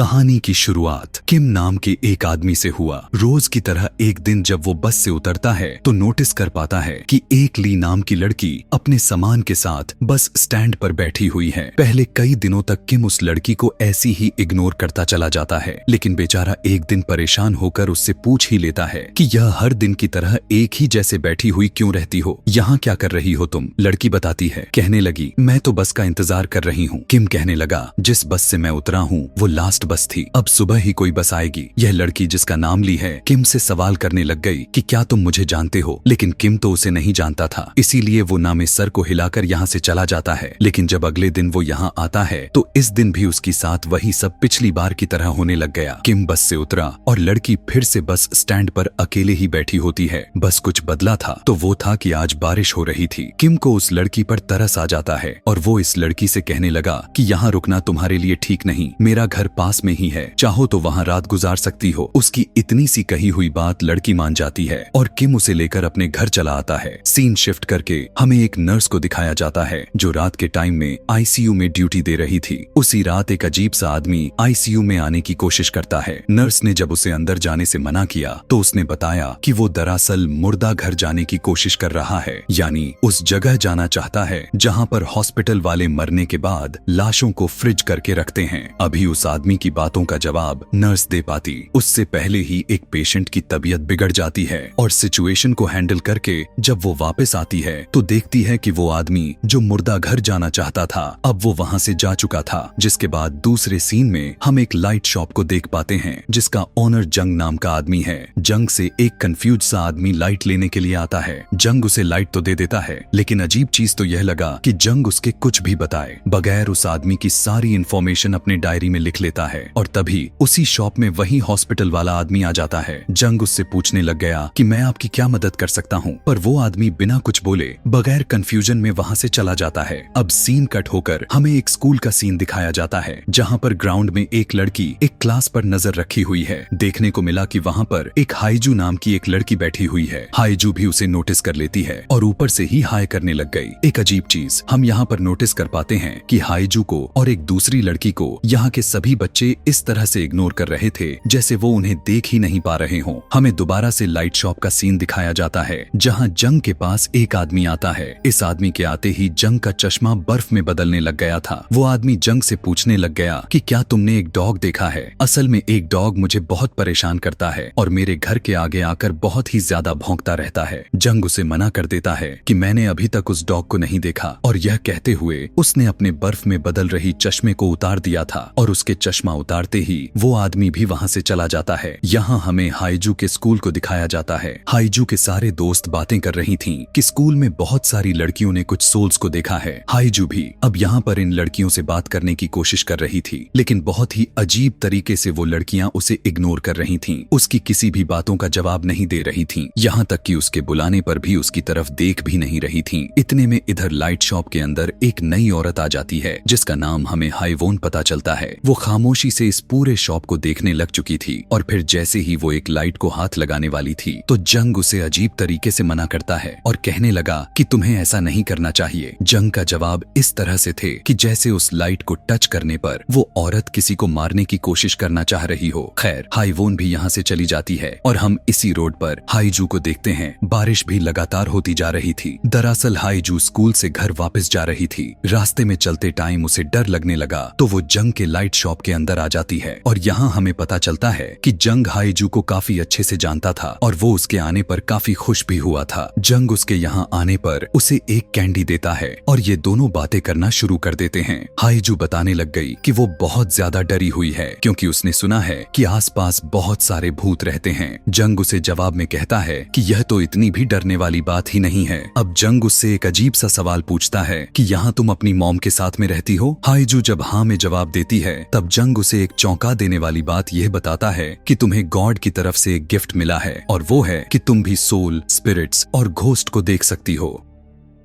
कहानी की शुरुआत किम नाम के एक आदमी से हुआ। रोज की तरह एक दिन जब वो बस से उतरता है तो नोटिस कर पाता है कि एक ली नाम की लड़की अपने सामान के साथ बस स्टैंड पर बैठी हुई है। पहले कई दिनों तक किम उस लड़की को ऐसी ही इग्नोर करता चला जाता है, लेकिन बेचारा एक दिन परेशान होकर उससे पूछ ही लेता है कि यह हर दिन की तरह एक ही जैसे बैठी हुई क्यों रहती हो, यहाँ क्या कर रही हो तुम। लड़की बताती है, कहने लगी मैं तो बस का इंतजार कर रही हूँ। किम कहने लगा जिस बस से मैं उतरा हूँ वो लास्ट बस थी, अब सुबह ही कोई बस आएगी। यह लड़की जिसका नाम ली है किम से सवाल करने लग गई कि क्या तुम मुझे जानते हो, लेकिन किम तो उसे नहीं जानता था, इसीलिए वो नामे सर को हिलाकर यहाँ से चला जाता है। लेकिन जब अगले दिन वो यहाँ आता है तो इस दिन भी उसकी साथ वही सब पिछली बार की तरह होने लग गया। किम बस से उतरा और लड़की फिर से बस स्टैंड पर अकेले ही बैठी होती है। बस कुछ बदला था तो वो था कि आज बारिश हो रही थी। किम को उस लड़की पर तरस आ जाता है और वो इस लड़की से कहने लगा कि यहाँ रुकना तुम्हारे लिए ठीक नहीं, मेरा घर पास में ही है, चाहो तो वहाँ रात गुजार सकती हो। उसकी इतनी सी कही हुई बात लड़की मान जाती है और किम उसे लेकर अपने घर चला आता है। सीन शिफ्ट करके हमें एक नर्स को दिखाया जाता है जो रात के टाइम में आईसीयू में ड्यूटी दे रही थी। उसी रात एक अजीब सा आदमी आईसीयू में आने की कोशिश करता है। नर्स ने जब उसे अंदर जाने से मना किया तो उसने बताया कि वो दरअसल मुर्दा घर जाने की कोशिश कर रहा है, यानी उस जगह जाना चाहता है जहाँ पर हॉस्पिटल वाले मरने के बाद लाशों को फ्रिज करके रखते हैं। अभी उस आदमी की बातों का जवाब नर्स दे पाती, उससे पहले ही एक पेशेंट की तबीयत बिगड़ जाती है और सिचुएशन को हैंडल करके जब वो वापस आती है तो देखती है कि वो आदमी जो मुर्दा घर जाना चाहता था अब वो वहाँ से जा चुका था। जिसके बाद दूसरे सीन में हम एक लाइट शॉप को देख पाते हैं जिसका ओनर जंग नाम का आदमी है। जंग से एक कंफ्यूज सा आदमी लाइट लेने के लिए आता है। जंग उसे लाइट तो दे देता है, लेकिन अजीब चीज तो यह लगा कि जंग उसके कुछ भी बताए बगैर उस आदमी की सारी इंफॉर्मेशन अपने डायरी में लिख लेता है। और तभी उसी शॉप में वही हॉस्पिटल वाला आदमी आ जाता है। जंग उससे पूछने लग गया कि मैं आपकी क्या मदद कर सकता हूँ, पर वो आदमी बिना कुछ बोले बगैर कंफ्यूजन में वहाँ से चला जाता है। अब सीन कट होकर हमें एक स्कूल का सीन दिखाया जाता है जहाँ पर ग्राउंड में एक लड़की एक क्लास पर नजर रखी हुई है। देखने को मिला कि वहाँ पर एक हाईजू नाम की एक लड़की बैठी हुई है। हाईजू भी उसे नोटिस कर लेती है और ऊपर से ही हाय करने लग गई। एक अजीब चीज हम यहाँ पर नोटिस कर पाते हैं कि हाईजू को और एक दूसरी लड़की को यहाँ के सभी बच्चे इस तरह से इग्नोर कर रहे थे जैसे वो उन्हें देख ही नहीं पा रहे हों। हमें दोबारा से लाइट शॉप का सीन दिखाया जाता है जहाँ जंग के पास एक आदमी आता है। इस आदमी के आते ही जंग का चश्मा बर्फ में बदलने लग गया था। वो आदमी जंग से पूछने लग गया कि क्या तुमने एक डॉग देखा है, असल में एक डॉग मुझे बहुत परेशान करता है और मेरे घर के आगे आकर बहुत ही ज्यादा भौंकता रहता है। जंग उसे मना कर देता है कि मैंने अभी तक उस डॉग को नहीं देखा, और यह कहते हुए उसने अपने बर्फ में बदल रही चश्मे को उतार दिया था और उसके चश्मा उतारते ही वो आदमी भी वहाँ से चला जाता है। यहाँ हमें हाईजू के स्कूल को दिखाया जाता है। हाईजू के सारे दोस्त बातें कर रही थीं कि स्कूल में बहुत सारी लड़कियों ने कुछ सोल्स को देखा है। हाईजू भी अब यहाँ पर इन लड़कियों से बात करने की कोशिश कर रही थी, लेकिन बहुत ही अजीब तरीके से वो लड़कियां उसे इग्नोर कर रही थीं। उसकी किसी भी बातों का जवाब नहीं दे रही थीं, यहाँ तक कि उसके बुलाने पर भी उसकी तरफ देख भी नहीं रही थीं। इतने में इधर लाइट शॉप के अंदर एक नई औरत आ जाती है जिसका नाम हमें हाईवोन पता चलता है। वो खामोशी से इस पूरे शॉप को देखने लग चुकी थी और फिर जैसे ही वो एक लाइट को हाथ लगाने वाली थी तो जंग उसे अजीब तरीके से मना करता है और कहने लगा कि तुम्हें ऐसा नहीं करना चाहिए। जंग का जवाब इस तरह से थे कि जैसे उस लाइट को टच करने पर वो औरत किसी को मारने की कोशिश करना चाह रही हो। खैर हाईवोन भी यहाँ से चली जाती है और हम इसी रोड पर हाईजू को देखते हैं। बारिश भी लगातार होती जा रही थी। दरअसल हाईजू स्कूल से घर वापस जा रही थी। रास्ते में चलते टाइम उसे डर लगने लगा तो वो जंग के लाइट शॉप के अंदर आ जाती है और यहाँ हमें पता चलता है कि जंग हाईजू को काफी अच्छे से जानता था और वो उसके आने पर काफी खुश भी हुआ था। जंग उसके यहाँ आने पर उसे एक कैंडी देता है और ये दोनों बातें करना शुरू कर देते हैं। हाईजू बताने लग गई कि वो बहुत ज्यादा डरी हुई है क्योंकि उसने सुना है कि आसपास बहुत सारे भूत रहते हैं। जंग उसे जवाब में कहता है कि यह तो इतनी भी डरने वाली बात ही नहीं है। अब जंग उससे एक अजीब सा सवाल पूछता है कि यहाँ तुम अपनी मॉम के साथ में रहती हो। हाईजू जब हाँ में जवाब देती है तब जंग उसे एक चौंका देने वाली बात यह बताता है कि तुम्हें गॉड की तरफ से एक गिफ्ट मिला है और वो है कि तुम भी सोल, स्पिरिट्स और घोस्ट को देख सकती हो।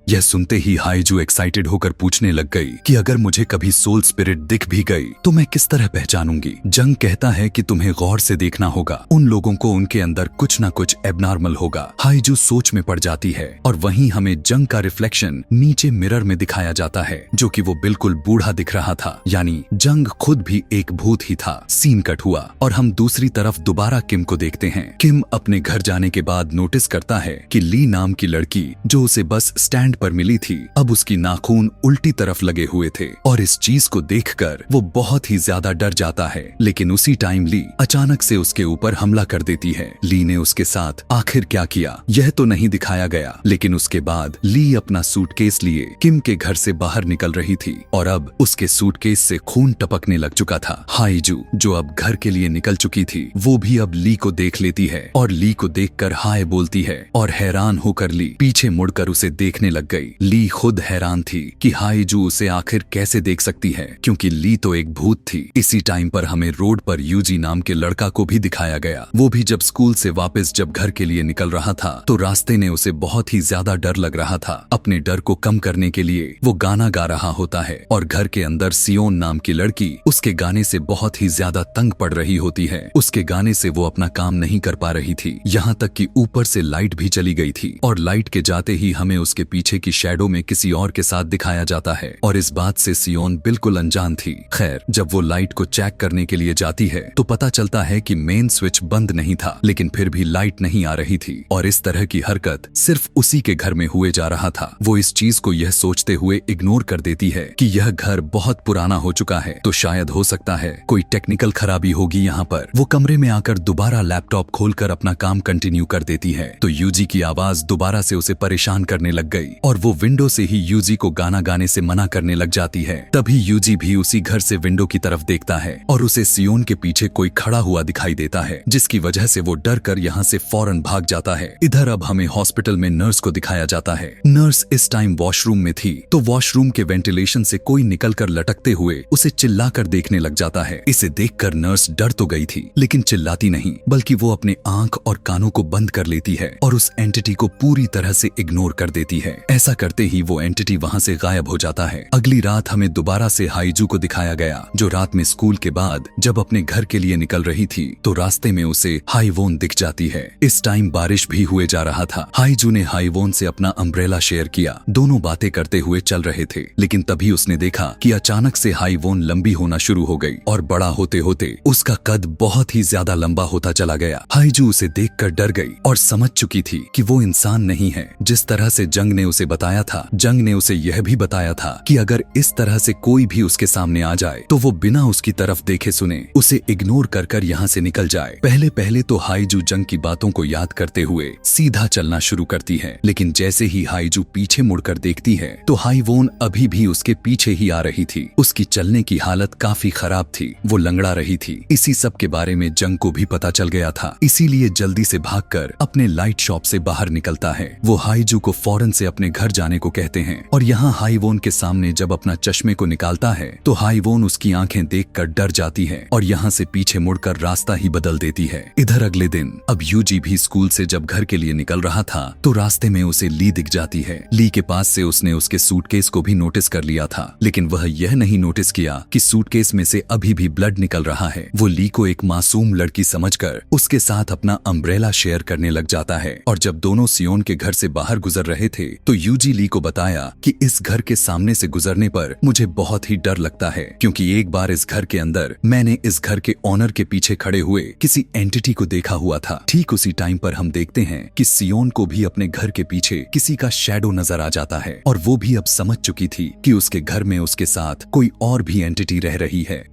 यह सुनते ही हाईजू एक्साइटेड होकर पूछने लग गई कि अगर मुझे कभी सोल स्पिरिट दिख भी गई तो मैं किस तरह पहचानूंगी। जंग कहता है कि तुम्हें गौर से देखना होगा, उन लोगों को उनके अंदर कुछ न कुछ एबनॉर्मल होगा। हाईजू सोच में पड़ जाती है और वहीं हमें जंग का रिफ्लेक्शन नीचे मिरर में दिखाया जाता है, जो कि वो बिल्कुल बूढ़ा दिख रहा था, यानी जंग खुद भी एक भूत ही था। सीन कट हुआ और हम दूसरी तरफ दोबारा किम को देखते हैं। किम अपने घर जाने के बाद नोटिस करता है कि ली नाम की लड़की जो उसे बस स्टैंड पर मिली थी, अब उसकी नाखून उल्टी तरफ लगे हुए थे और इस चीज को देखकर वो बहुत ही ज्यादा डर जाता है। लेकिन उसी टाइम ली अचानक से उसके ऊपर हमला कर देती है। ली ने उसके साथ आखिर क्या किया यह तो नहीं दिखाया गया, लेकिन उसके बाद ली अपना सूटकेस लिए किम के घर से बाहर निकल रही थी और अब उसके सूटकेस से खून टपकने लग चुका था। हाईजू जो अब घर के लिए निकल चुकी थी वो भी अब ली को देख लेती है और ली को देखकर हाय बोलती है और हैरान होकर ली पीछे मुड़कर उसे देखने लग गई। ली खुद हैरान थी कि हाईजू उसे आखिर कैसे देख सकती है, क्योंकि ली तो एक भूत थी। इसी टाइम पर हमें रोड पर यूजी नाम के लड़का को भी दिखाया गया। वो भी जब स्कूल से वापस जब घर के लिए निकल रहा था तो रास्ते में उसे बहुत ही ज्यादा डर लग रहा था। अपने डर को कम करने के लिए वो गाना गा रहा होता है और घर के अंदर सियोन नाम की लड़की उसके गाने से बहुत ही ज्यादा तंग पड़ रही होती है। उसके गाने से वो अपना काम नहीं कर पा रही थी, यहाँ तक कि ऊपर से लाइट भी चली गई थी और लाइट के जाते ही हमें उसके पीछे की शैडो में किसी और के साथ दिखाया जाता है और इस बात से सियोन बिल्कुल अनजान थी। खैर जब वो लाइट को चेक करने के लिए जाती है तो पता चलता है कि मेन स्विच बंद नहीं था, लेकिन फिर भी लाइट नहीं आ रही थी और इस तरह की हरकत सिर्फ उसी के घर में हुए जा रहा था। वो इस चीज को यह सोचते हुए इग्नोर कर देती है कि यह घर बहुत पुराना हो चुका है तो शायद हो सकता है कोई टेक्निकल खराबी होगी यहाँ पर। वो कमरे में आकर दोबारा लैपटॉप खोलकर अपना काम कंटिन्यू कर देती है तो यूजी की आवाज दोबारा से उसे परेशान करने लग गई और वो विंडो से ही यूजी को गाना गाने से मना करने लग जाती है। तभी यूजी भी उसी घर से विंडो की तरफ देखता है और उसे सियोन के पीछे कोई खड़ा हुआ दिखाई देता है, जिसकी वजह से वो डर कर यहाँ से फौरन भाग जाता है। इधर अब हमें हॉस्पिटल में नर्स को दिखाया जाता है। नर्स इस टाइम वॉशरूम में थी तो वॉशरूम के वेंटिलेशन से कोई निकल कर लटकते हुए उसे चिल्लाकर देखने लग जाता है। इसे देखकर नर्स डर तो गई थी लेकिन चिल्लाती नहीं, बल्कि वो अपने आंख और कानों को बंद कर लेती है और उस एंटिटी को पूरी तरह से इग्नोर कर देती है। ऐसा करते ही वो एंटिटी वहां से गायब हो जाता है। अगली रात हमें दोबारा से हाईजू को दिखाया गया जो रात में स्कूल के बाद जब अपने घर के लिए निकल रही थी तो रास्ते में उसे हाईवोन दिख जाती है। इस टाइम बारिश भी हुए जा रहा था। हाईजू ने हाईवोन से अपना अम्ब्रेला शेयर किया, दोनों बातें करते हुए चल रहे थे, लेकिन तभी उसने देखा कि अचानक से हाईवोन लंबी होना शुरू हो गई और बड़ा होते होते उसका कद बहुत ही ज्यादा लंबा होता चला गया। हाईजू उसे देखकर डर गई और समझ चुकी थी कि वो इंसान नहीं है जिस तरह से जंग ने उसे बताया था। जंग ने उसे यह भी बताया था कि अगर इस तरह से कोई भी उसके सामने आ जाए तो वो बिना उसकी तरफ देखे सुने उसे इग्नोर कर कर यहाँ से निकल जाए। पहले पहले तो हाईजू जंग की बातों को याद करते हुए सीधा चलना शुरू करती है, लेकिन जैसे ही हाईजू पीछे मुड़कर देखती है तो हाईवोन अभी भी उसके पीछे ही आ रही थी। उसकी चलने की हालत काफी खराब थी, वो लंगड़ा रही थी। इसी सब के बारे में जंग को भी पता चल गया था, इसीलिए जल्दी से भागकर अपने लाइट शॉप से बाहर निकलता है। वो हाईजू को फौरन से अपने घर जाने को कहते हैं और यहाँ हाईवोन के सामने जब अपना चश्मे को निकालता है तो हाईवोन उसकी आंखें देखकर डर जाती है और यहाँ से पीछे मुड़कर रास्ता ही बदल देती है। इधर अगले दिन अब यूजी भी स्कूल से जब घर के लिए निकल रहा था तो रास्ते में उसे ली दिख जाती है। ली के पास से उसने उसके सूटकेस को भी नोटिस कर लिया था, लेकिन वह यह नहीं नोटिस किया कि सूटकेस में से अभी भी ब्लड निकल रहा है। वो ली को एक मासूम लड़की समझकर उसके साथ अपना अम्ब्रेला शेयर करने लग जाता है और जब दोनों सियोन के घर से बाहर गुजर रहे थे तो यूजी ली को बताया कि इस घर के सामने से गुजरने पर मुझे बहुत ही डर लगता है, क्योंकि एक बार इस घर के अंदर मैंने इस घर के ओनर के पीछे खड़े हुए किसी एंटिटी को देखा हुआ था। ठीक उसी टाइम पर हम देखते हैं कि सियोन को भी अपने घर के पीछे किसी का शैडो नजर आ जाता है और वो भी अब समझ चुकी थी कि उसके घर में उसके साथ कोई और भी एंटिटी रह रही है।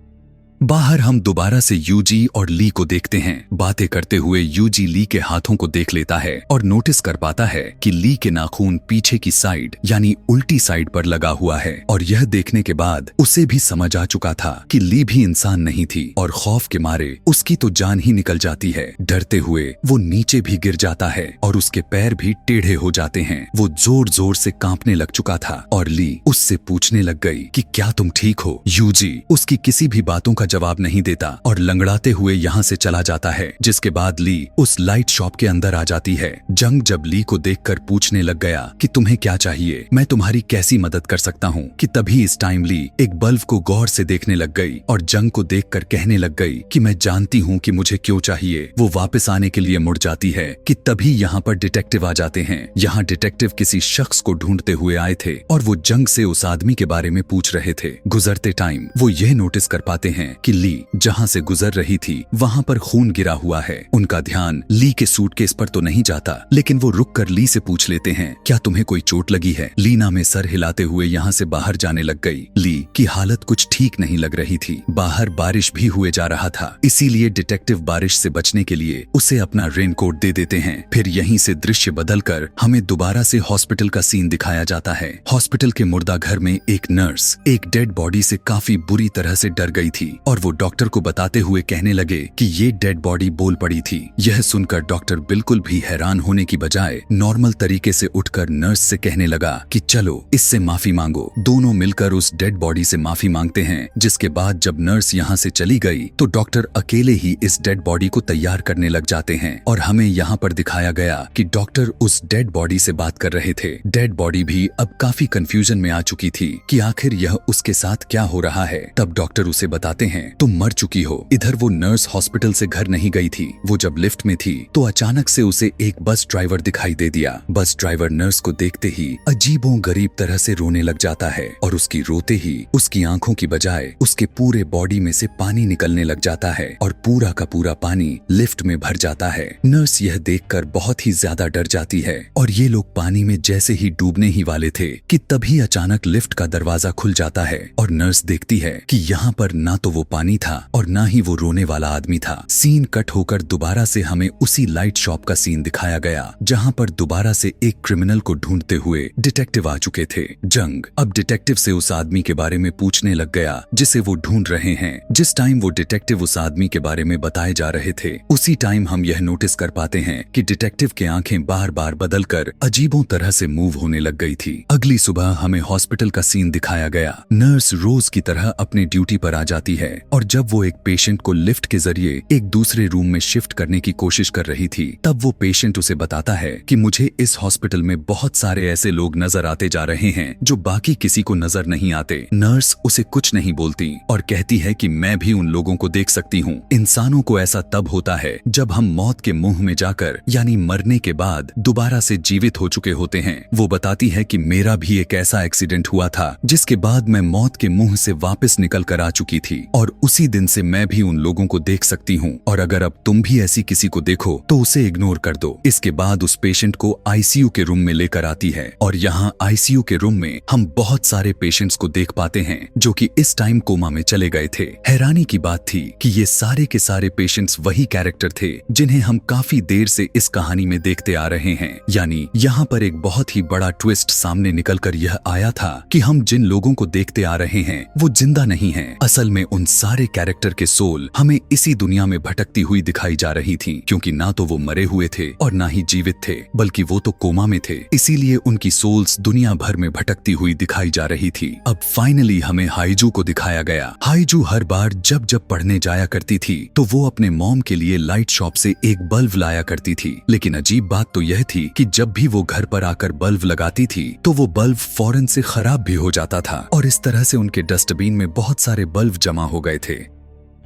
बाहर हम दोबारा से यूजी और ली को देखते हैं। बातें करते हुए यूजी ली के हाथों को देख लेता है और नोटिस कर पाता है कि ली के नाखून पीछे की साइड यानी उल्टी साइड पर लगा हुआ है और यह देखने के बाद उसे भी समझ आ चुका था कि ली भी इंसान नहीं थी और खौफ के मारे उसकी तो जान ही निकल जाती है। डरते हुए वो नीचे भी गिर जाता है और उसके पैर भी टेढ़े हो जाते हैं। वो जोर जोर से कांपने लग चुका था और ली उससे पूछने लग गई कि क्या तुम ठीक हो? यूजी उसकी किसी भी बातों का जवाब नहीं देता और लंगड़ाते हुए यहाँ से चला जाता है। जिसके बाद ली उस लाइट शॉप के अंदर आ जाती है। जंग जब ली को देखकर पूछने लग गया कि तुम्हें क्या चाहिए, मैं तुम्हारी कैसी मदद कर सकता हूँ, कि तभी इस टाइम ली एक बल्ब को गौर से देखने लग गई और जंग को देखकर कहने लग गई कि मैं जानती हूँ कि मुझे क्यों चाहिए। वो वापस आने के लिए मुड़ जाती है कि तभी यहाँ पर डिटेक्टिव आ जाते हैं। यहाँ डिटेक्टिव किसी शख्स को ढूंढते हुए आए थे और वो जंग से उस आदमी के बारे में पूछ रहे थे। गुजरते टाइम वो यह नोटिस कर पाते हैं कि ली जहाँ से गुजर रही थी वहाँ पर खून गिरा हुआ है। उनका ध्यान ली के सूटकेस पर तो नहीं जाता, लेकिन वो रुक कर ली से पूछ लेते हैं, क्या तुम्हें कोई चोट लगी है? लीना में सर हिलाते हुए यहाँ से बाहर जाने लग गई। ली की हालत कुछ ठीक नहीं लग रही थी। बाहर बारिश भी हुए जा रहा था, इसीलिए डिटेक्टिव बारिश से बचने के लिए उसे अपना रेनकोट दे देते हैं। फिर यहीं से दृश्य बदलकर हमें दोबारा से हॉस्पिटल का सीन दिखाया जाता है। हॉस्पिटल के मुर्दा घर में एक नर्स एक डेड बॉडी से काफी बुरी तरह से डर गई थी और वो डॉक्टर को बताते हुए कहने लगे कि ये डेड बॉडी बोल पड़ी थी। यह सुनकर डॉक्टर बिल्कुल भी हैरान होने की बजाय नॉर्मल तरीके से उठकर नर्स से कहने लगा कि चलो इससे माफी मांगो। दोनों मिलकर उस डेड बॉडी से माफी मांगते हैं। जिसके बाद जब नर्स यहाँ से चली गई तो डॉक्टर अकेले ही इस डेड बॉडी को तैयार करने लग जाते हैं और हमें यहाँ पर दिखाया गया कि डॉक्टर उस डेड बॉडी से बात कर रहे थे। डेड बॉडी भी अब काफी कंफ्यूजन में आ चुकी थी कि आखिर यह उसके साथ क्या हो रहा है। तब डॉक्टर उसे बताते हैं तुम मर चुकी हो। इधर वो नर्स हॉस्पिटल से घर नहीं गई थी। वो जब लिफ्ट में थी तो अचानक से उसे एक बस ड्राइवर दिखाई दे दिया। बस ड्राइवर नर्स को देखते ही अजीबो गरीब तरह से रोने लग जाता है और उसकी रोते ही उसकी आंखों की बजाय उसके पूरे बॉडी में से पानी निकलने लग जाता है और पूरा का पूरा पानी लिफ्ट में भर जाता है। नर्स यह देखकर बहुत ही ज्यादा डर जाती है और ये लोग पानी में जैसे ही डूबने ही वाले थे कि तभी अचानक लिफ्ट का दरवाजा खुल जाता है और नर्स देखती है कि यहाँ पर ना तो वो पानी था और ना ही वो रोने वाला आदमी था। सीन कट होकर दोबारा से हमें उसी लाइट शॉप का सीन दिखाया गया जहाँ पर दोबारा से एक क्रिमिनल को ढूंढते हुए डिटेक्टिव आ चुके थे। जंग अब डिटेक्टिव से उस आदमी के बारे में पूछने लग गया जिसे वो ढूंढ रहे हैं। जिस टाइम वो डिटेक्टिव उस आदमी के बारे में बताए जा रहे थे उसी टाइम हम यह नोटिस कर पाते हैं कि डिटेक्टिव के आंखें बार बार बदलकर अजीबों तरह से मूव होने लग गई थी। अगली सुबह हमें हॉस्पिटल का सीन दिखाया गया। नर्स रोज की तरह अपनी ड्यूटी पर आ जाती है और जब वो एक पेशेंट को लिफ्ट के जरिए एक दूसरे रूम में शिफ्ट करने की कोशिश कर रही थी तब वो पेशेंट उसे बताता है कि मुझे इस हॉस्पिटल में बहुत सारे ऐसे लोग नजर आते जा रहे हैं जो बाकी किसी को नजर नहीं आते। नर्स उसे कुछ नहीं बोलती और कहती है कि मैं भी उन लोगों को देख सकती हूँ। इंसानों को ऐसा तब होता है जब हम मौत के मुंह में जाकर यानी मरने के बाद दोबारा से जीवित हो चुके होते हैं। वो बताती है कि मेरा भी एक ऐसा एक्सीडेंट हुआ था जिसके बाद मैं मौत के मुंह से वापस निकल कर आ चुकी थी और उसी दिन से मैं भी उन लोगों को देख सकती हूँ और अगर अब तुम भी ऐसी किसी को देखो तो उसे इग्नोर कर दो। इसके बाद उस पेशेंट को आईसीयू के रूम में लेकर आती है और यहाँ आईसीयू के रूम में हम बहुत सारे पेशेंट्स को देख पाते हैं जो कि इस टाइम कोमा में चले गए थे। हैरानी की बात थी कि ये सारे के सारे पेशेंट्स वही कैरेक्टर थे जिन्हें हम काफी देर से इस कहानी में देखते आ रहे हैं। यानी यहाँ पर एक बहुत ही बड़ा ट्विस्ट सामने निकलकर यह आया था कि हम जिन लोगों को देखते आ रहे हैं वो जिंदा नहीं हैं। असल में उन सारे कैरेक्टर के सोल हमें इसी दुनिया में भटकती हुई दिखाई जा रही थी क्योंकि ना तो वो मरे हुए थे और ना ही जीवित थे बल्कि वो तो कोमा में थे, इसीलिए उनकी सोल्स दुनिया भर में भटकती हुई दिखाई जा रही थी। अब फाइनली हमें हाइजू को दिखाया गया। हाइजू हर बार जब जब पढ़ने जाया करती थी तो वो अपने मॉम के लिए लाइट शॉप से एक बल्ब लाया करती थी, लेकिन अजीब बात तो यह थी कि जब भी वो घर पर आकर बल्ब लगाती थी तो वो बल्ब फौरन से खराब भी हो जाता था और इस तरह से उनके डस्टबिन में बहुत सारे बल्ब जमा हो गए थे।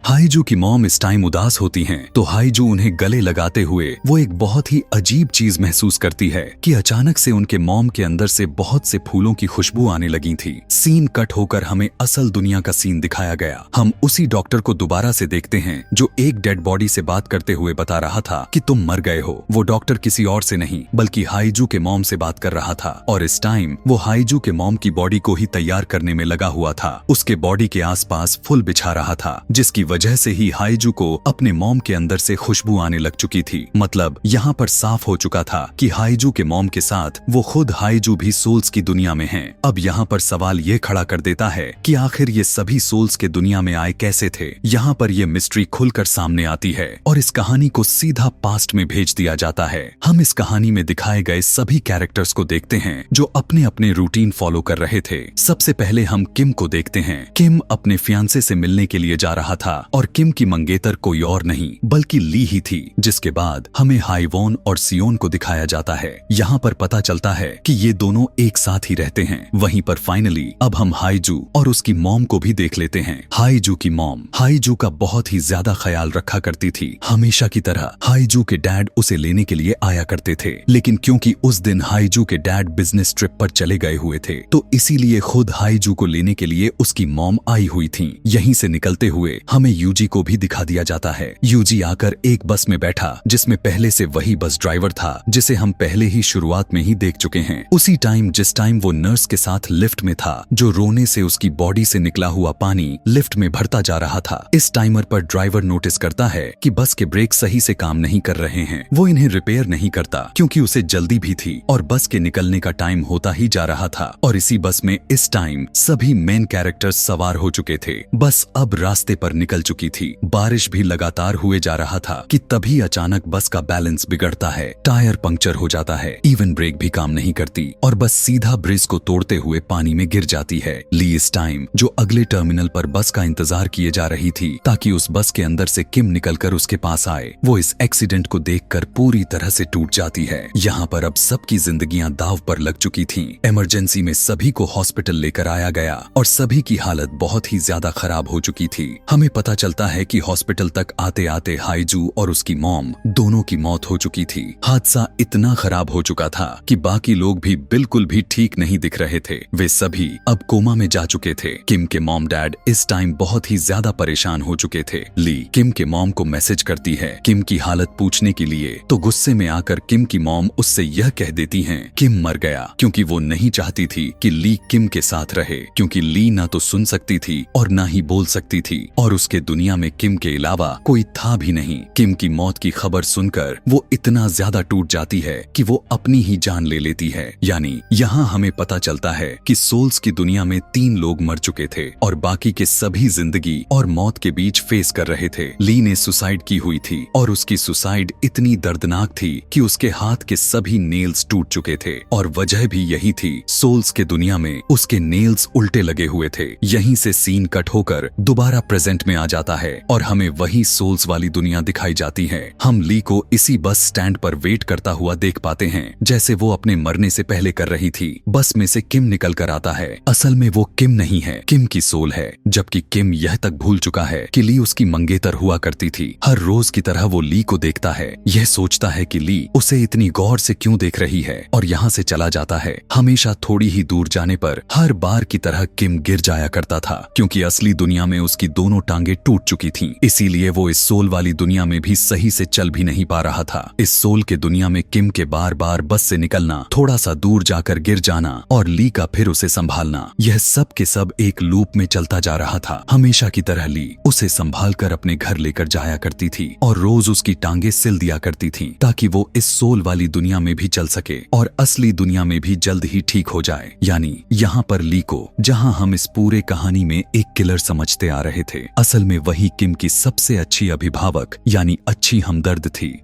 हाइजू की मॉम इस टाइम उदास होती हैं तो हाइजू उन्हें गले लगाते हुए वो एक बहुत ही अजीब चीज महसूस करती है कि अचानक से उनके मॉम के अंदर से बहुत से फूलों की खुशबू आने लगी थी। सीन कट होकर हमें असल दुनिया का सीन दिखाया गया। हम उसी डॉक्टर को दोबारा से देखते हैं जो एक डेड बॉडी से बात करते हुए बता रहा था कि तुम मर गए हो। वो डॉक्टर किसी और से नहीं बल्कि हाइजू के मॉम से बात कर रहा था और इस टाइम वो हाइजू के मॉम की बॉडी को ही तैयार करने में लगा हुआ था। उसके बॉडी के आसपास फूल बिछा रहा था जिसकी वजह से ही हाईजू को अपने मॉम के अंदर से खुशबू आने लग चुकी थी। मतलब यहाँ पर साफ हो चुका था कि हाईजू के मॉम के साथ वो खुद हाईजू भी सोल्स की दुनिया में हैं। अब यहाँ पर सवाल ये खड़ा कर देता है कि आखिर ये सभी सोल्स के दुनिया में आए कैसे थे। यहाँ पर ये मिस्ट्री खुलकर सामने आती है और इस कहानी को सीधा पास्ट में भेज दिया जाता है। हम इस कहानी में दिखाए गए सभी कैरेक्टर्स को देखते हैं जो अपने अपने रूटीन फॉलो कर रहे थे। सबसे पहले हम किम को देखते हैं। किम अपने फियांसे से मिलने के लिए जा रहा था और किम की मंगेतर कोई और नहीं बल्कि ली ही थी। जिसके बाद हमें हाईवॉन और सियोन को दिखाया जाता है। यहाँ पर पता चलता है कि ये दोनों एक साथ ही रहते हैं। वहीं पर फाइनली अब हम हाईजू और उसकी मॉम को भी देख लेते हैं। हाईजू की मॉम हाईजू का बहुत ही ज्यादा ख्याल रखा करती थी। हमेशा की तरह हाईजू के डैड उसे लेने के लिए आया करते थे, लेकिन क्योंकि उस दिन हाईजू के डैड बिजनेस ट्रिप पर चले गए हुए थे तो इसीलिए खुद हाईजू को लेने के लिए उसकी मॉम आई हुई थी। यहीं से निकलते हुए हमें यूजी को भी दिखा दिया जाता है। यूजी आकर एक बस में बैठा जिसमें पहले से वही बस ड्राइवर था जिसे हम पहले ही शुरुआत में ही देख चुके हैं। उसी टाइम जिस टाइम वो नर्स के साथ लिफ्ट में था, जो रोने से उसकी बॉडी से निकला हुआ पानी लिफ्ट में भरता जा रहा था। इस टाइमर पर ड्राइवर नोटिस करता है कि बस के ब्रेक सही से काम नहीं कर रहे हैं। वो इन्हें रिपेयर नहीं करता क्योंकि उसे जल्दी भी थी और बस के निकलने का टाइम होता ही जा रहा था। और इसी बस में इस टाइम सभी मेन कैरेक्टर्स सवार हो चुके थे। बस अब रास्ते पर निकल चुकी थी। बारिश भी लगातार हुए जा रहा था कि तभी अचानक बस का बैलेंस बिगड़ता है, टायर पंक्चर हो जाता है, इवन ब्रेक भी काम नहीं करती और बस सीधा ब्रिज को तोड़ते हुए पानी में गिर जाती है। ली इस टाइम जो अगले टर्मिनल पर बस का इंतजार किए जा रही थी ताकि उस बस के अंदर से किम निकलकर उसके पास आए, वो इस एक्सीडेंट को देखकर पूरी तरह से टूट जाती है। यहाँ पर अब सबकी जिंदगियां दांव पर लग चुकी थीं। इमरजेंसी में सभी को हॉस्पिटल लेकर आया गया और सभी की हालत बहुत ही ज्यादा खराब हो चुकी थी। हमें पता चलता है कि हॉस्पिटल तक आते आते हाईजू और उसकी मॉम दोनों की मौत हो चुकी थी। हादसा इतना खराब हो चुका था कि बाकी लोग भी बिल्कुल भी ठीक नहीं दिख रहे थे। वे सभी अब कोमा में जा चुके थे। किम के मॉम डैड इस टाइम बहुत ही ज्यादा परेशान हो चुके थे। ली किम के मॉम को मैसेज करती है किम की हालत पूछने के लिए, तो गुस्से में आकर किम की मॉम उससे यह कह देती हैं किम मर गया, क्योंकि वो नहीं चाहती थी कि ली किम के साथ रहे, क्योंकि ली ना तो सुन सकती थी और ना ही बोल सकती थी और उसके दुनिया में किम के अलावा कोई था भी नहीं। किम की मौत की खबर सुनकर वो इतना ज्यादा टूट जाती है कि वो अपनी ही जान ले लेती है। यानी यहाँ हमें पता चलता है कि सोल्स की दुनिया में 3 लोग मर चुके थे और बाकी के सभी जिंदगी और मौत के बीच फेस कर रहे थे। ली ने सुसाइड की हुई थी और उसकी सुसाइड इतनी दर्दनाक थी कि उसके हाथ के सभी नेल्स टूट चुके थे और वजह भी यही थी, सोल्स के दुनिया में उसके नेल्स उल्टे लगे हुए थे। यहीं से सीन कट होकर दोबारा प्रेजेंट में आ जाता है और हमें वही सोल्स वाली दुनिया दिखाई जाती है। हम ली को इसी बस स्टैंड पर वेट करता हुआ देख पाते हैं जैसे वो अपने मरने से पहले कर रही थी। बस में से किम निकल कर आता है। असल में वो किम नहीं है, किम की सोल है, जबकि किम यह तक भूल चुका है कि ली उसकी मंगेतर हुआ करती थी। हर रोज की तरह वो ली को देखता है, यह सोचता है कि ली उसे इतनी गौर से क्यों देख रही है और यहाँ से चला जाता है। हमेशा थोड़ी ही दूर जाने पर हर बार की तरह किम गिर जाया करता था, क्योंकि असली दुनिया में उसकी दोनों टांगे टूट चुकी थीं। इसीलिए वो इस सोल वाली दुनिया में भी सही से चल भी नहीं पा रहा था। इस सोल के दुनिया में किम के बार बार बस से निकलना, थोड़ा सा दूर जाकर गिर जाना और ली का फिर उसे संभालना, यह सब के सब एक लूप में चलता जा रहा था। हमेशा की तरह ली उसे संभाल कर अपने घर लेकर जाया करती थी और रोज उसकी टांगे सिल दिया करती थी ताकि वो इस सोल वाली दुनिया में भी चल सके और असली दुनिया में भी जल्द ही ठीक हो जाए। यानी यहाँ पर ली को, जहाँ हम इस पूरे कहानी में एक किलर समझते आ रहे थे, असल में वही किम की सबसे अच्छी अभिभावक यानी अच्छी हमदर्द थी।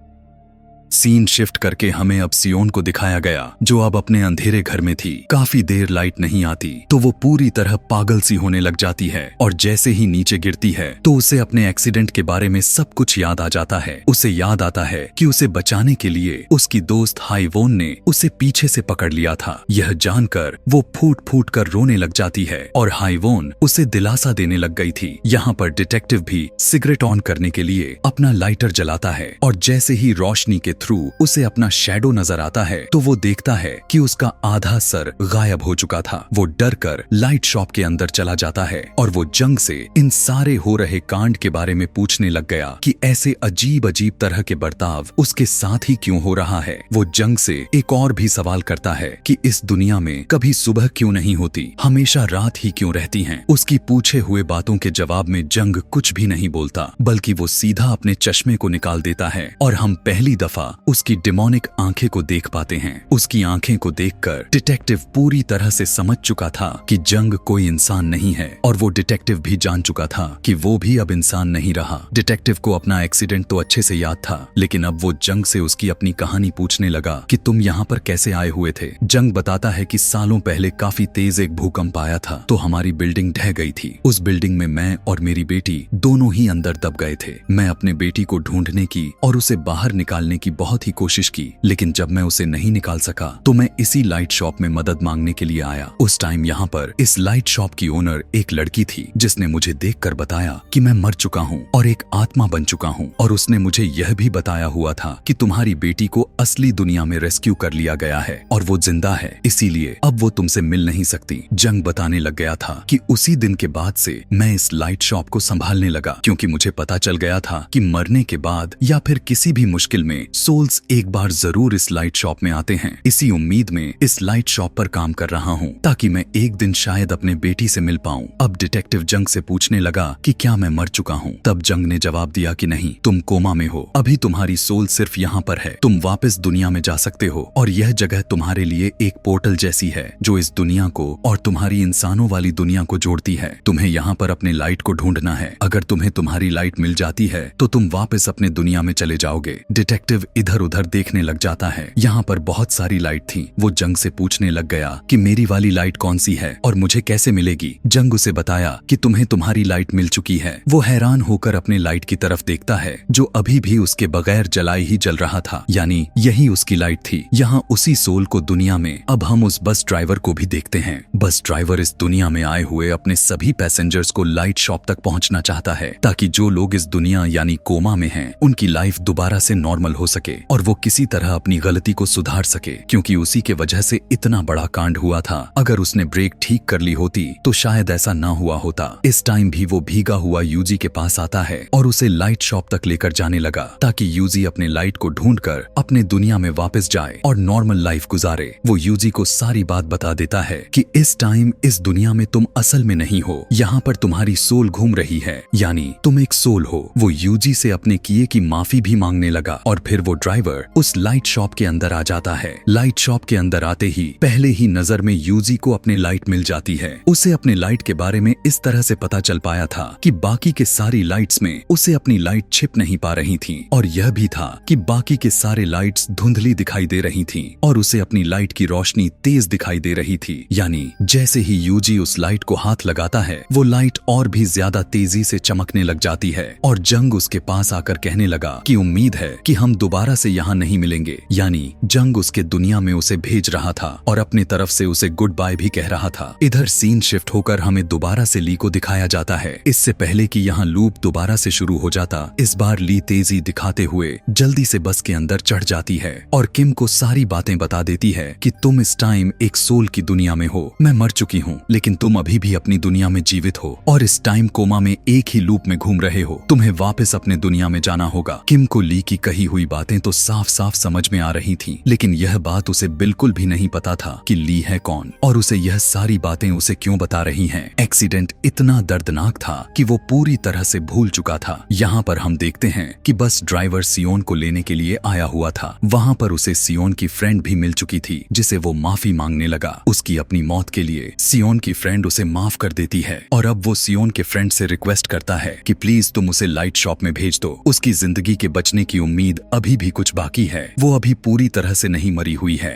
सीन शिफ्ट करके हमें अब सियोन को दिखाया गया जो अब अपने अंधेरे घर में थी। काफी देर लाइट नहीं आती तो वो पूरी तरह पागल सी होने लग जाती है और जैसे ही नीचे गिरती है तो उसे अपने एक्सीडेंट के बारे में सब कुछ याद आ जाता है। उसे याद आता है कि उसे बचाने के लिए उसकी दोस्त हाईवोन ने उसे पीछे से पकड़ लिया था। यह जानकर वो फूट फूट कर रोने लग जाती है और हाईवोन उसे दिलासा देने लग गई थी। यहाँ पर डिटेक्टिव भी सिगरेट ऑन करने के लिए अपना लाइटर जलाता है और जैसे ही रोशनी के थ्रू उसे अपना शैडो नजर आता है तो वो देखता है कि उसका आधा सर गायब हो चुका था। वो डर कर लाइट शॉप के अंदर चला जाता है और वो जंग से इन सारे हो रहे कांड के बारे में पूछने लग गया कि ऐसे अजीब अजीब तरह के बर्ताव उसके साथ ही क्यों हो रहा है। वो जंग से एक और भी सवाल करता है कि इस दुनिया में कभी सुबह क्यों नहीं होती, हमेशा रात ही क्यों रहती हैं। उसकी पूछे हुए बातों के जवाब में जंग कुछ भी नहीं बोलता, बल्कि वो सीधा अपने चश्मे को निकाल देता है और हम पहली दफा उसकी डिमोनिक आंखें को देख पाते हैं। उसकी आंखें को देखकर डिटेक्टिव पूरी तरह से समझ चुका था कि जंग कोई इंसान नहीं है और वो डिटेक्टिव भी जान चुका था कि वो भी अब इंसान नहीं रहा। डिटेक्टिव को अपना एक्सीडेंट तो अच्छे से याद था, लेकिन अब वो जंग से उसकी अपनी कहानी पूछने लगा कि तुम यहाँ पर कैसे आए हुए थे। जंग बताता है कि सालों पहले काफी तेज एक भूकंप आया था तो हमारी बिल्डिंग ढह गई थी। उस बिल्डिंग में मैं और मेरी बेटी दोनों ही अंदर दब गए थे। मैं अपने बेटी को ढूंढने की और उसे बाहर निकालने की बहुत ही कोशिश की, लेकिन जब मैं उसे नहीं निकाल सका तो मैं इसी लाइट शॉप में मदद मांगने के लिए आया। उस टाइम यहाँ पर इस लाइट शॉप की ओनर एक लड़की थी जिसने मुझे देखकर बताया कि मैं मर चुका हूँ और एक आत्मा बन चुका हूँ, और उसने मुझे यह भी बताया हुआ था कि तुम्हारी बेटी को असली दुनिया में रेस्क्यू कर लिया गया है और वो जिंदा है, इसीलिए अब वो तुमसे मिल नहीं सकती। जंग बताने लग गया था कि उसी दिन के बाद से मैं इस लाइट शॉप को संभालने लगा, क्योंकि मुझे पता चल गया था कि मरने के बाद या फिर किसी भी मुश्किल में सोल्स एक बार जरूर इस लाइट शॉप में आते हैं। इसी उम्मीद में इस लाइट शॉप पर काम कर रहा हूँ ताकि मैं एक दिन शायद अपने बेटी से मिल पाऊँ। अब डिटेक्टिव जंग से पूछने लगा कि क्या मैं मर चुका हूँ। तब जंग ने जवाब दिया कि नहीं, तुम कोमा में हो, अभी तुम्हारी सोल सिर्फ यहाँ पर है, तुम वापस दुनिया में जा सकते हो और यह जगह तुम्हारे लिए एक पोर्टल जैसी है जो इस दुनिया को और तुम्हारी इंसानों वाली दुनिया को जोड़ती है। तुम्हें यहाँ पर अपने लाइट को ढूंढना है। अगर तुम्हें तुम्हारी लाइट मिल जाती है तो तुम वापस अपने दुनिया में चले जाओगे। डिटेक्टिव इधर उधर देखने लग जाता है। यहाँ पर बहुत सारी लाइट थी। वो जंग से पूछने लग गया कि मेरी वाली लाइट कौन सी है और मुझे कैसे मिलेगी। जंग उसे बताया कि तुम्हें तुम्हारी लाइट मिल चुकी है। वो हैरान होकर अपने लाइट की तरफ देखता है जो अभी भी उसके बगैर जलाए ही जल रहा था, यानी यही उसकी लाइट थी। यहाँ उसी सोल को दुनिया में अब हम उस बस ड्राइवर को भी देखते हैं। बस ड्राइवर इस दुनिया में आए हुए अपने सभी पैसेंजर्स को लाइट शॉप तक पहुंचना चाहता है ताकि जो लोग इस दुनिया यानी कोमा में हैं उनकी लाइफ दोबारा से नॉर्मल हो सके और वो किसी तरह अपनी गलती को सुधार सके, क्योंकि उसी के वजह से इतना बड़ा कांड हुआ था। अगर उसने ब्रेक ठीक कर ली होती तो शायद ऐसा ना हुआ होता। इस टाइम भी वो भीगा हुआ यूजी के पास आता है और उसे लाइट शॉप तक लेकर जाने लगा ताकि यूजी अपने लाइट को ढूंढकर अपने दुनिया में वापस जाए और नॉर्मल लाइफ गुजारे। वो यूजी को सारी बात बता देता है कि इस टाइम इस दुनिया में तुम असल में नहीं हो, यहाँ पर तुम्हारी सोल घूम रही है, यानी तुम एक सोल हो। वो यूजी से अपने किए की माफी भी मांगने लगा और फिर वो ड्राइवर उस लाइट शॉप के अंदर आ जाता है। लाइट शॉप के अंदर आते ही पहले ही नजर में यूजी को अपनी लाइट मिल जाती है। उसे अपने लाइट के बारे में इस तरह से पता चल पाया था कि बाकी के सारी लाइट्स में उसे अपनी लाइट छिप नहीं पा रही थी, और यह भी था कि बाकी के सारे लाइट्स धुंधली दिखाई दे रही थी और उसे अपनी लाइट की रोशनी तेज दिखाई दे रही थी। यानी जैसे ही यूजी उस लाइट को हाथ लगाता है वो लाइट और भी ज्यादा तेजी से चमकने लग जाती है और जंग उसके पास आकर कहने लगा कि उम्मीद है कि हम दोबारा से यहाँ नहीं मिलेंगे। यानी जंग उसके दुनिया में उसे भेज रहा था और अपनी तरफ से उसे गुड बाय भी कह रहा था। इधर सीन शिफ्ट होकर हमें दोबारा से ली को दिखाया जाता है। इससे पहले कि यहाँ लूप दोबारा से शुरू हो जाता, इस बार ली तेजी दिखाते हुए जल्दी से बस के अंदर चढ़ जाती है और किम को सारी बातें बता देती है कि तुम इस टाइम एक सोल की दुनिया में हो, मैं मर चुकी हूँ लेकिन तुम अभी भी अपनी दुनिया में जीवित हो और इस टाइम कोमा में एक ही लूप में घूम रहे हो, तुम्हें वापस अपने दुनिया में जाना होगा। किम को ली की कही हुई बातें तो साफ साफ समझ में आ रही थी, लेकिन यह बात उसे बिल्कुल भी नहीं पता था कि ली है कौन और उसे यह सारी बातें उसे क्यों बता रही हैं। एक्सीडेंट इतना दर्दनाक था कि वो पूरी तरह से भूल चुका था। यहाँ पर हम देखते हैं कि बस ड्राइवर सियोन को लेने के लिए आया हुआ था। वहाँ पर उसे सियोन की फ्रेंड भी मिल चुकी थी जिसे वो माफी मांगने लगा। उसकी अपनी मौत के लिए सियोन की फ्रेंड उसे माफ कर देती है और अब वो सियोन के फ्रेंड से रिक्वेस्ट करता है कि प्लीज तुम उसे लाइट शॉप में भेज दो। उसकी जिंदगी के बचने की उम्मीद अभी भी कुछ बाकी है, वो अभी पूरी तरह से नहीं मरी हुई है।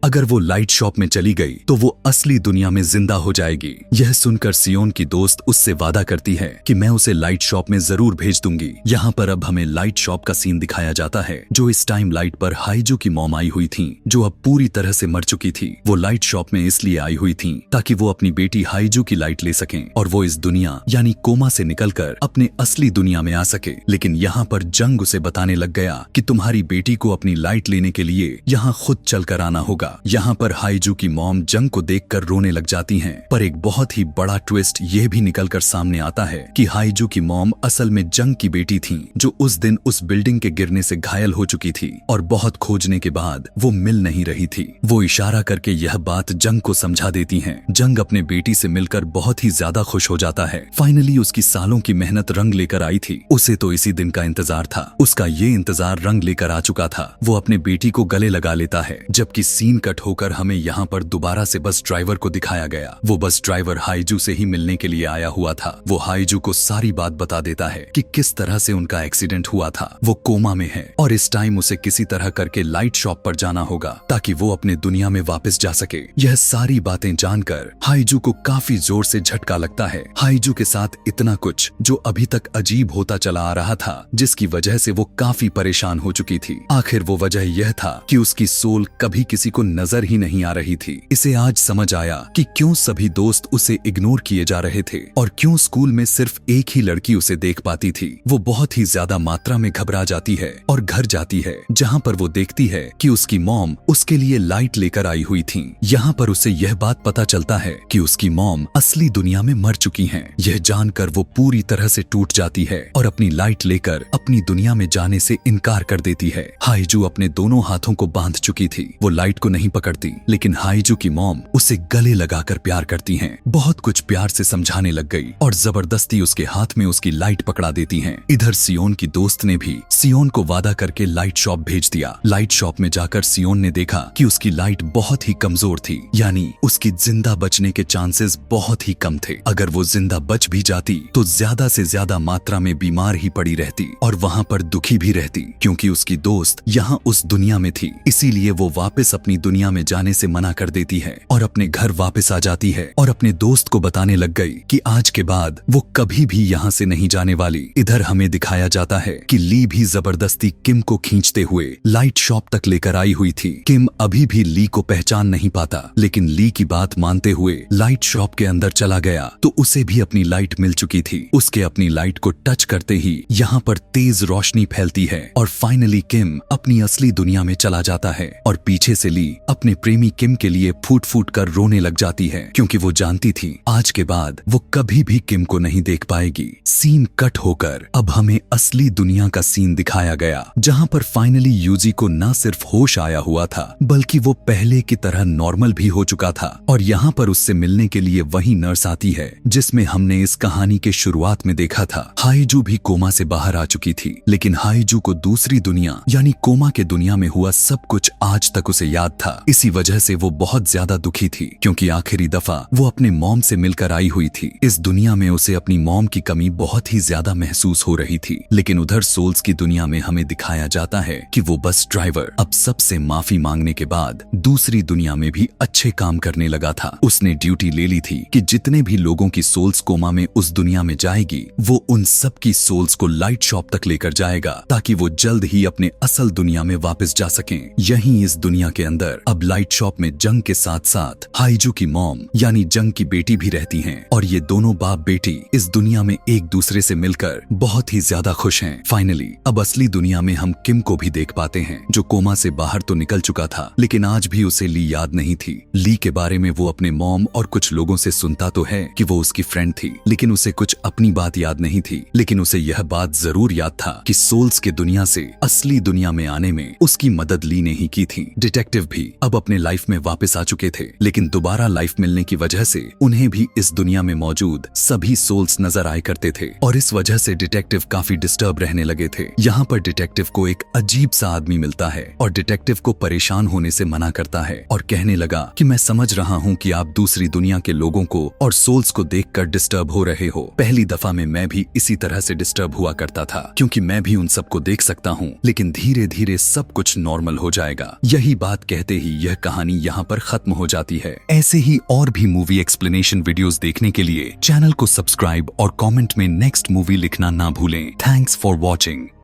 अगर वो लाइट शॉप में चली गई तो वो असली दुनिया में जिंदा हो जाएगी। यह सुनकर सियोन की दोस्त उससे वादा करती है कि मैं उसे लाइट शॉप में जरूर भेज दूंगी। यहाँ पर अब हमें लाइट शॉप का सीन दिखाया जाता है, जो इस टाइम लाइट पर हाइजू की मॉम आई हुई थी, जो अब पूरी तरह से मर चुकी थी। वो लाइट शॉप में इसलिए आई हुई थी ताकि वो अपनी बेटी हाइजू की लाइट ले सकें और वो इस दुनिया यानी कोमा से निकलकर अपने असली दुनिया में आ सके। लेकिन यहाँ पर जंग उसे बताने लग गया कि तुम्हारी बेटी को अपनी लाइट लेने के लिए यहाँ खुद चलकर आना होगा। यहाँ पर हाइजू की मॉम जंग को देखकर रोने लग जाती हैं, पर एक बहुत ही बड़ा ट्विस्ट ये भी निकलकर सामने आता है कि हाइजू की मॉम असल में जंग की बेटी थी, जो उस दिन उस बिल्डिंग के गिरने से घायल हो चुकी थी और बहुत खोजने के बाद वो मिल नहीं रही थी। वो इशारा करके यह बात जंग को समझा देती हैं। जंग अपने बेटी से मिलकर बहुत ही ज्यादा खुश हो जाता है। फाइनली उसकी सालों की मेहनत रंग लेकर आई थी। उसे तो इसी दिन का इंतजार था। उसका ये इंतजार रंग लेकर आ चुका था। वो अपने बेटी को गले लगा लेता है, जबकि सीन कट होकर हमें यहाँ पर दोबारा से बस ड्राइवर को दिखाया गया। वो बस ड्राइवर हाइजू से ही मिलने के लिए आया हुआ था। वो हाइजू को सारी बात बता देता है कि किस तरह से उनका एक्सीडेंट हुआ था। वो कोमा में है और इस टाइम उसे किसी तरह करके लाइट शॉप पर जाना होगा ताकि वो अपने दुनिया में वापस जा सके। यह सारी बातें जानकर हाइजू को काफी जोर से झटका लगता है। हाइजू के साथ इतना कुछ जो अभी तक अजीब होता चला आ रहा था, जिसकी वजह से वो काफी परेशान हो चुकी थी। आखिर वो वजह यह था कि उसकी सोल कभी किसी को नजर ही नहीं आ रही थी। इसे आज समझ आया कि क्यों सभी दोस्त उसे इग्नोर किए जा रहे थे और क्यों स्कूल में सिर्फ एक ही लड़की उसे देख पाती थी। वो बहुत ही ज्यादा मात्रा में घबरा जाती है और घर जाती है, जहाँ पर वो देखती है कि उसकी मॉम उसके लिए लाइट लेकर आई हुई थी। यहाँ पर उसे यह बात पता चलता है कि उसकी मॉम असली दुनिया में मर चुकी हैं। यह जानकर वो पूरी तरह से टूट जाती है और अपनी लाइट लेकर अपनी दुनिया में जाने से इनकार कर देती है। हाइजू अपने दोनों हाथों को बांध चुकी थी। वो लाइट को नहीं पकड़ती, लेकिन हाइजू की मॉम उसे गले लगाकर प्यार करती हैं। बहुत कुछ प्यार से समझाने लग गई और जबरदस्ती उसके हाथ में उसकी लाइट पकड़ा देती हैं। इधर सियोन की दोस्त ने भी सियोन को वादा करके लाइट शॉप भेज दिया। लाइट शॉप में जाकर सियोन ने देखा कि उसकी लाइट बहुत ही कमजोर थी, यानी उसकी जिंदा बचने के चांसेस बहुत ही कम थे। अगर वो जिंदा बच भी जाती तो ज्यादा से ज्यादा मात्रा में बीमार ही पड़ी रहती और वहाँ पर दुखी भी रहती, क्योंकि उसकी दोस्त यहाँ उस दुनिया में थी। इसीलिए वो वापस अपनी दुनिया में जाने से मना कर देती है और अपने घर वापस आ जाती है और अपने दोस्त को बताने लग गई कि आज के बाद वो कभी भी यहाँ से नहीं जाने वाली। इधर हमें दिखाया जाता है कि ली भी जबरदस्ती किम को खींचते हुए लाइट शॉप तक लेकर आई हुई थी। किम अभी भी ली को पहचान नहीं पाता, लेकिन ली की बात मानते हुए लाइट शॉप के अंदर चला गया तो उसे भी अपनी लाइट मिल चुकी थी। उसके अपनी लाइट को टच करते ही यहाँ पर तेज रोशनी फैलती है और फाइनली किम अपनी असली दुनिया में चला जाता है और पीछे से ली अपने प्रेमी किम के लिए फूट फूट कर रोने लग जाती है, क्योंकि वो जानती थी आज के बाद वो कभी भी किम को नहीं देख पाएगी। सीन कट होकर अब हमें असली दुनिया का सीन दिखाया गया, जहाँ पर फाइनली यूजी को न सिर्फ होश आया हुआ था, बल्कि वो पहले की तरह नॉर्मल भी हो चुका था। और यहाँ पर उससे मिलने के लिए वही नर्स आती है जिसमें हमने इस कहानी के शुरुआत में देखा था। हाइजू भी कोमा से बाहर आ चुकी थी, लेकिन हाइजू को दूसरी दुनिया यानी कोमा के दुनिया में हुआ सब कुछ आज तक उसे याद था। इसी वजह से वो बहुत ज्यादा दुखी थी, क्योंकि आखिरी दफा वो अपने मॉम से मिलकर आई हुई थी। इस दुनिया में उसे अपनी मॉम की कमी बहुत ही ज्यादा महसूस हो रही थी। लेकिन उधर सोल्स की दुनिया में हमें दिखाया जाता है कि वो बस ड्राइवर अब सबसे माफी मांगने के बाद दूसरी दुनिया में भी अच्छे काम करने लगा था। उसने ड्यूटी ले ली थी कि जितने भी लोगों की सोल्स कोमा में उस दुनिया में जाएगी, वो उन सब की सोल्स को लाइट शॉप तक लेकर जाएगा, ताकि वो जल्द ही अपने असल दुनिया में वापस जा सकें। यहीं इस दुनिया के अंदर अब लाइट शॉप में जंग के साथ साथ हाइजू की मॉम यानी जंग की बेटी भी रहती हैं और ये दोनों बाप बेटी इस दुनिया में एक दूसरे से मिलकर बहुत ही ज्यादा खुश हैं। फाइनली अब असली दुनिया में हम किम को भी देख पाते हैं, जो कोमा से बाहर तो निकल चुका था, लेकिन आज भी उसे ली याद नहीं थी। ली के बारे में वो अपने मॉम और कुछ लोगों से सुनता तो है कि वो उसकी फ्रेंड थी, लेकिन उसे कुछ अपनी बात याद नहीं थी। लेकिन उसे यह बात जरूर याद था कि सोल्स के दुनिया से असली दुनिया में आने में उसकी मदद ली ने ही की थी। डिटेक्टिव भी अब अपने लाइफ में वापस आ चुके थे, लेकिन दोबारा लाइफ मिलने की वजह से उन्हें भी इस दुनिया में मौजूद सभी सोल्स नजर आए करते थे और इस वजह से डिटेक्टिव काफी डिस्टर्ब रहने लगे थे। यहाँ पर डिटेक्टिव को एक अजीब सा आदमी मिलता है और डिटेक्टिव को परेशान होने से मना करता है और कहने लगा कि मैं समझ रहा हूँ कि आप दूसरी दुनिया के लोगों को और सोल्स को देखकर डिस्टर्ब हो रहे हो। पहली दफा में मैं भी इसी तरह से डिस्टर्ब हुआ करता था, क्योंकि मैं भी उन सबको देख सकता हूँ, लेकिन धीरे धीरे सब कुछ नॉर्मल हो जाएगा। यही बात कहते कहते ही यह कहानी यहाँ पर खत्म हो जाती है। ऐसे ही और भी मूवी एक्सप्लेनेशन वीडियोस देखने के लिए चैनल को सब्सक्राइब और कमेंट में नेक्स्ट मूवी लिखना ना भूलें। Thanks for watching.